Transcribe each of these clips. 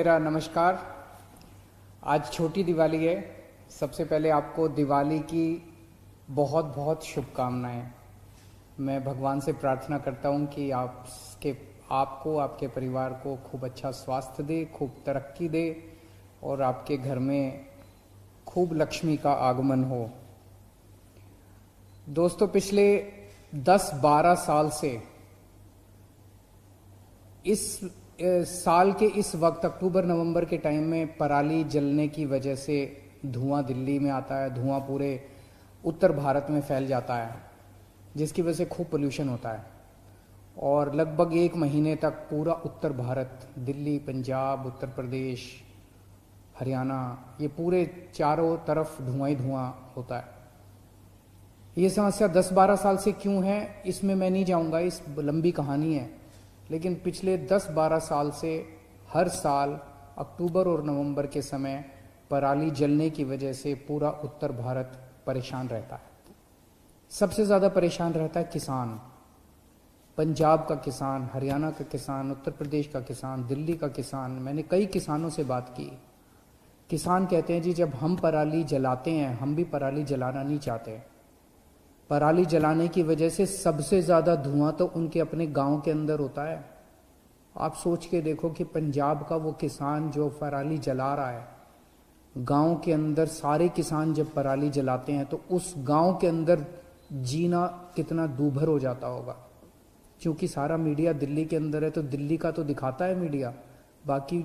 मेरा नमस्कार। आज छोटी दिवाली है। सबसे पहले आपको दिवाली की बहुत बहुत शुभकामनाएं। मैं भगवान से प्रार्थना करता हूं कि आपको आपके परिवार को खूब अच्छा स्वास्थ्य दे, खूब तरक्की दे और आपके घर में खूब लक्ष्मी का आगमन हो। दोस्तों, पिछले 10-12 साल से इस साल के इस वक्त अक्टूबर नवंबर के टाइम में पराली जलने की वजह से धुआं दिल्ली में आता है, धुआं पूरे उत्तर भारत में फैल जाता है, जिसकी वजह से खूब पोल्यूशन होता है और लगभग 1 महीने तक पूरा उत्तर भारत, दिल्ली, पंजाब, उत्तर प्रदेश, हरियाणा, ये पूरे चारों तरफ धुआं ही धुआं होता है। ये समस्या 10-12 साल से क्यों है इसमें मैं नहीं जाऊंगा, इस लंबी कहानी है। लेकिन पिछले 10-12 साल से हर साल अक्टूबर और नवंबर के समय पराली जलने की वजह से पूरा उत्तर भारत परेशान रहता है। सबसे ज़्यादा परेशान रहता है किसान, पंजाब का किसान, हरियाणा का किसान, उत्तर प्रदेश का किसान, दिल्ली का किसान। मैंने कई किसानों से बात की। किसान कहते हैं जी, जब हम पराली जलाते हैं, हम भी पराली जलाना नहीं चाहते। पराली जलाने की वजह से सबसे ज़्यादा धुआं तो उनके अपने गांव के अंदर होता है। आप सोच के देखो कि पंजाब का वो किसान जो पराली जला रहा है, गांव के अंदर सारे किसान जब पराली जलाते हैं तो उस गांव के अंदर जीना कितना दूभर हो जाता होगा। क्योंकि सारा मीडिया दिल्ली के अंदर है तो दिल्ली का तो दिखाता है मीडिया, बाकी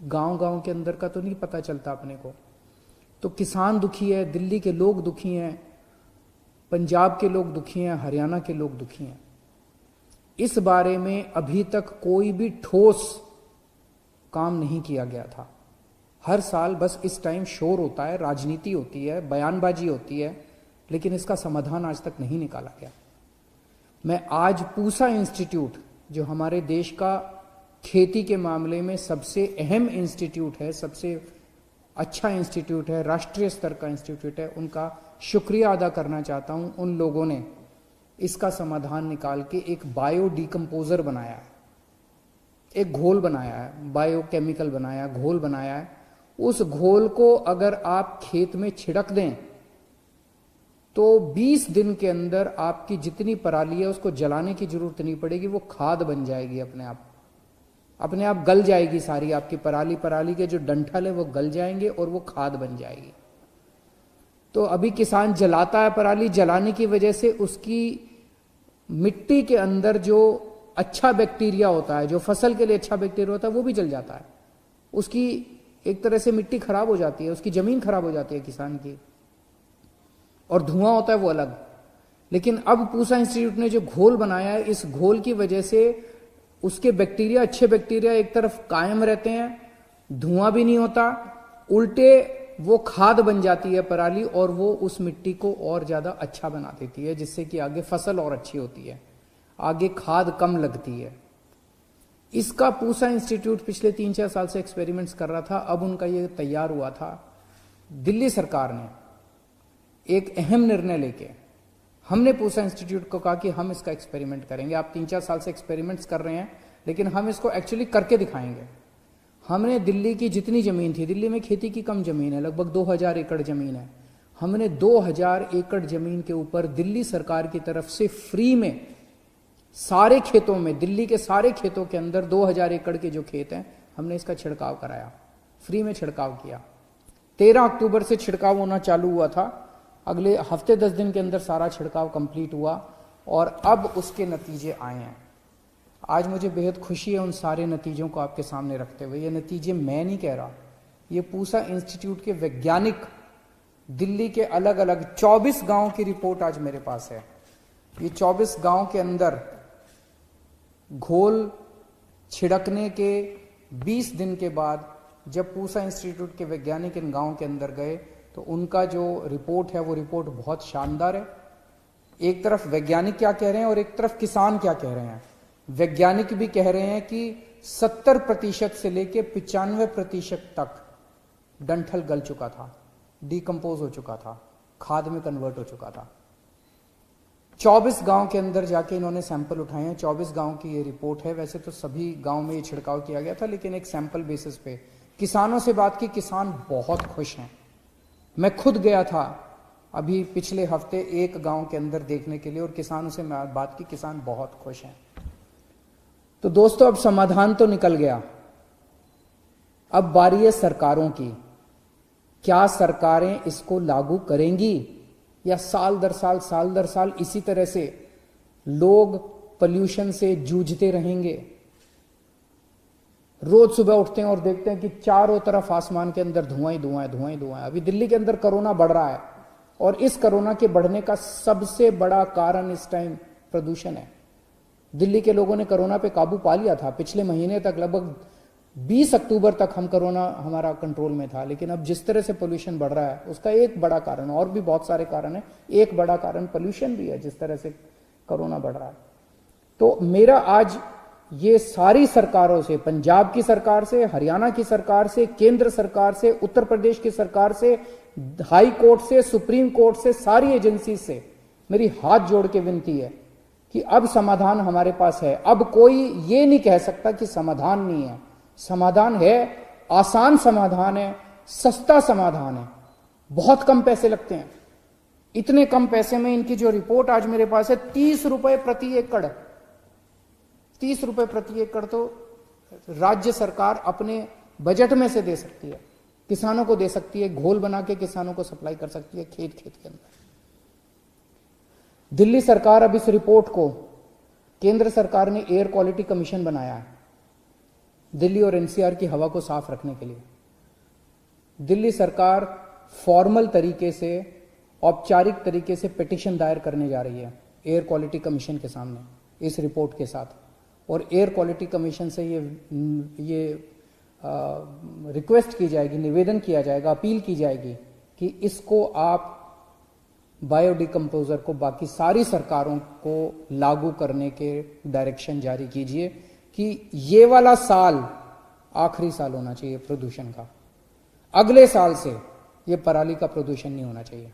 गांव के अंदर का तो नहीं पता चलता अपने को। तो किसान दुखी है, दिल्ली के लोग दुखी हैं, पंजाब के लोग दुखी हैं, हरियाणा के लोग दुखी हैं। इस बारे में अभी तक कोई भी ठोस काम नहीं किया गया था। हर साल बस इस टाइम शोर होता है, राजनीति होती है, बयानबाजी होती है, लेकिन इसका समाधान आज तक नहीं निकाला गया। मैं आज पूसा इंस्टीट्यूट, जो हमारे देश का खेती के मामले में सबसे अहम इंस्टीट्यूट है, सबसे अच्छा इंस्टीट्यूट है, राष्ट्रीय स्तर का इंस्टीट्यूट है, उनका शुक्रिया अदा करना चाहता हूं। उन लोगों ने इसका समाधान निकाल के एक बायो डिकम्पोजर बनाया है, एक घोल बनाया है, बायोकेमिकल बनाया, घोल बनाया है। उस घोल को अगर आप खेत में छिड़क दें तो 20 दिन के अंदर आपकी जितनी पराली है उसको जलाने की जरूरत नहीं पड़ेगी, वो खाद बन जाएगी। अपने आप गल जाएगी सारी आपकी पराली के जो डंठल है वो गल जाएंगे और वो खाद बन जाएगी। तो अभी किसान जलाता है पराली, जलाने की वजह से उसकी मिट्टी के अंदर जो अच्छा बैक्टीरिया होता है, जो फसल के लिए अच्छा बैक्टीरिया होता है, वो भी जल जाता है। उसकी एक तरह से मिट्टी खराब हो जाती है, उसकी जमीन खराब हो जाती है किसान की, और धुआं होता है वो अलग। लेकिन अब पूसा इंस्टीट्यूट ने जो घोल बनाया है, इस घोल की वजह से उसके बैक्टीरिया, अच्छे बैक्टीरिया एक तरफ कायम रहते हैं, धुआं भी नहीं होता, उल्टे वो खाद बन जाती है पराली और वो उस मिट्टी को और ज्यादा अच्छा बना देती है, जिससे कि आगे फसल और अच्छी होती है, आगे खाद कम लगती है। इसका पूसा इंस्टीट्यूट पिछले 3-4 साल से एक्सपेरिमेंट्स कर रहा था। अब उनका ये तैयार हुआ था। दिल्ली सरकार ने एक अहम निर्णय लेके, हमने पूसा इंस्टीट्यूट को कहा कि हम इसका एक्सपेरिमेंट करेंगे। आप 3-4 साल से एक्सपेरिमेंट्स कर रहे हैं, लेकिन हम इसको एक्चुअली करके दिखाएंगे। हमने दिल्ली की जितनी जमीन थी, दिल्ली में खेती की कम जमीन है, लगभग 2000 एकड़ जमीन है, हमने 2000 एकड़ जमीन के ऊपर दिल्ली सरकार की तरफ से फ्री में सारे खेतों में, दिल्ली के सारे खेतों के अंदर 2000 एकड़ के जो खेत हैं, हमने इसका छिड़काव कराया, फ्री में छिड़काव किया। 13 अक्टूबर से छिड़काव होना चालू हुआ था। अगले हफ्ते 10 दिन के अंदर सारा छिड़काव कंप्लीट हुआ और अब उसके नतीजे आए हैं। आज मुझे बेहद खुशी है उन सारे नतीजों को आपके सामने रखते हुए। ये नतीजे मैं नहीं कह रहा, ये पूसा इंस्टीट्यूट के वैज्ञानिक, दिल्ली के अलग अलग 24 गांव की रिपोर्ट आज मेरे पास है। ये 24 गांव के अंदर घोल छिड़कने के 20 दिन के बाद जब पूसा इंस्टीट्यूट के वैज्ञानिक इन गांव के अंदर गए तो उनका जो रिपोर्ट है वो रिपोर्ट बहुत शानदार है। एक तरफ वैज्ञानिक क्या कह रहे हैं और एक तरफ किसान क्या कह रहे हैं। वैज्ञानिक भी कह रहे हैं कि 70% से लेकर 95% तक डंठल गल चुका था, डिकम्पोज हो चुका था, खाद में कन्वर्ट हो चुका था। 24 गांव के अंदर जाके इन्होंने सैंपल उठाए हैं। 24 गांव की ये रिपोर्ट है। वैसे तो सभी गांव में ये छिड़काव किया गया था, लेकिन एक सैंपल बेसिस पे किसानों से बात की। किसान बहुत खुश हैं। मैं खुद गया था अभी पिछले हफ्ते एक गांव के अंदर देखने के लिए, और किसानों से मैं बात की, किसान बहुत खुश हैं। तो दोस्तों, अब समाधान तो निकल गया, अब बारी है सरकारों की। क्या सरकारें इसको लागू करेंगी, या साल दर साल इसी तरह से लोग पोल्यूशन से जूझते रहेंगे? रोज सुबह उठते हैं और देखते हैं कि चारों तरफ आसमान के अंदर धुआं ही धुआं है, धुआं ही धुआं है। अभी दिल्ली के अंदर कोरोना बढ़ रहा है, और इस कोरोना के बढ़ने का सबसे बड़ा कारण इस टाइम प्रदूषण है। दिल्ली के लोगों ने कोरोना पे काबू पा लिया था। पिछले महीने तक, लगभग 20 अक्टूबर तक हम कोरोना हमारा कंट्रोल में था, लेकिन अब जिस तरह से पोल्यूशन बढ़ रहा है उसका एक बड़ा कारण, और भी बहुत सारे कारण है, एक बड़ा कारण पोल्यूशन भी है, जिस तरह से कोरोना बढ़ रहा है। तो मेरा आज ये सारी सरकारों से, पंजाब की सरकार से, हरियाणा की सरकार से, केंद्र सरकार से, उत्तर प्रदेश की सरकार से, हाई कोर्ट से, सुप्रीम कोर्ट से, सारी एजेंसी से मेरी हाथ जोड़ के विनती है कि अब समाधान हमारे पास है। अब कोई ये नहीं कह सकता कि समाधान नहीं है। समाधान है, आसान समाधान है, सस्ता समाधान है, बहुत कम पैसे लगते हैं। इतने कम पैसे में इनकी जो रिपोर्ट आज मेरे पास है, 30 रुपए प्रति एकड़, 30 रुपए प्रति एकड़ तो राज्य सरकार अपने बजट में से दे सकती है, किसानों को दे सकती है, घोल बना के किसानों को सप्लाई कर सकती है खेत खेत के अंदर। दिल्ली सरकार अब इस रिपोर्ट को, केंद्र सरकार ने एयर क्वालिटी कमीशन बनाया है दिल्ली और एनसीआर की हवा को साफ रखने के लिए। दिल्ली सरकार फॉर्मल तरीके से, औपचारिक तरीके से पिटीशन दायर करने जा रही है एयर क्वालिटी कमीशन के सामने इस रिपोर्ट के साथ, और एयर क्वालिटी कमीशन से ये रिक्वेस्ट की जाएगी, निवेदन किया जाएगा, अपील की जाएगी कि इसको आप बायोडिकम्पोजर को बाकी सारी सरकारों को लागू करने के डायरेक्शन जारी कीजिए कि ये वाला साल आखिरी साल होना चाहिए प्रदूषण का। अगले साल से ये पराली का प्रदूषण नहीं होना चाहिए।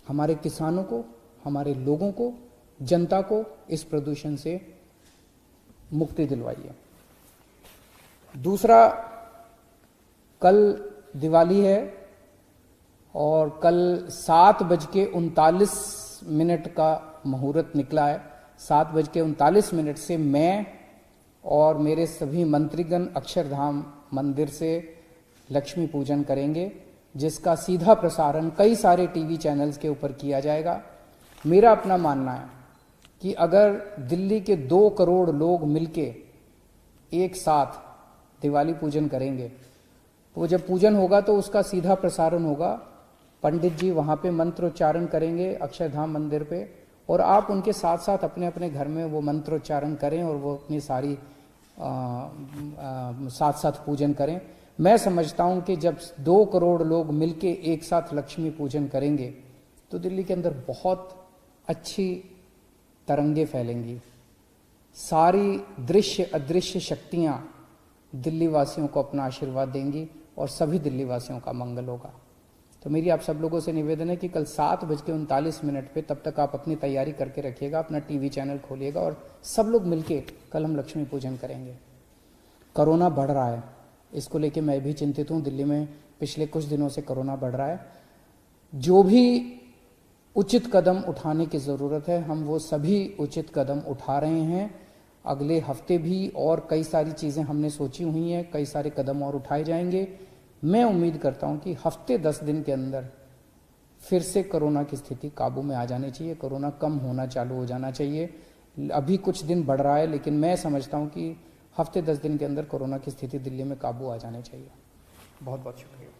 हमारे किसानों को, हमारे लोगों को, जनता को इस प्रदूषण से मुक्ति दिलवाइए। दूसरा, कल दिवाली है और कल 7:39 का मुहूर्त निकला है। 7:39 से मैं और मेरे सभी मंत्रीगण अक्षरधाम मंदिर से लक्ष्मी पूजन करेंगे, जिसका सीधा प्रसारण कई सारे टीवी चैनल्स के ऊपर किया जाएगा। मेरा अपना मानना है कि अगर दिल्ली के 2 करोड़ लोग मिलके एक साथ दिवाली पूजन करेंगे, तो जब पूजन होगा तो उसका सीधा प्रसारण होगा। पंडित जी वहाँ पे मंत्रोच्चारण करेंगे अक्षरधाम मंदिर पे, और आप उनके साथ साथ अपने अपने घर में वो मंत्रोच्चारण करें और वो अपनी सारी साथ साथ पूजन करें। मैं समझता हूँ कि जब 2 करोड़ लोग मिलके एक साथ लक्ष्मी पूजन करेंगे तो दिल्ली के अंदर बहुत अच्छी तरंगे फैलेंगी। सारी दृश्य अदृश्य शक्तियाँ दिल्ली वासियों को अपना आशीर्वाद देंगी और सभी दिल्ली वासियों का मंगल होगा। तो मेरी आप सब लोगों से निवेदन है कि कल 7:39 पे, तब तक आप अपनी तैयारी करके रखिएगा, अपना टीवी चैनल खोलिएगा और सब लोग मिलके कल हम लक्ष्मी पूजन करेंगे। कोरोना बढ़ रहा है, इसको लेके मैं भी चिंतित हूँ। दिल्ली में पिछले कुछ दिनों से कोरोना बढ़ रहा है। जो भी उचित कदम उठाने की ज़रूरत है, हम वो सभी उचित कदम उठा रहे हैं। अगले हफ्ते भी और कई सारी चीज़ें हमने सोची हुई हैं, कई सारे कदम और उठाए जाएंगे। मैं उम्मीद करता हूं कि हफ्ते 10 दिन के अंदर फिर से कोरोना की स्थिति काबू में आ जानी चाहिए, कोरोना कम होना चालू हो जाना चाहिए। अभी कुछ दिन बढ़ रहा है, लेकिन मैं समझता हूं कि हफ्ते 10 दिन के अंदर कोरोना की स्थिति दिल्ली में काबू आ जानी चाहिए। बहुत बहुत शुक्रिया।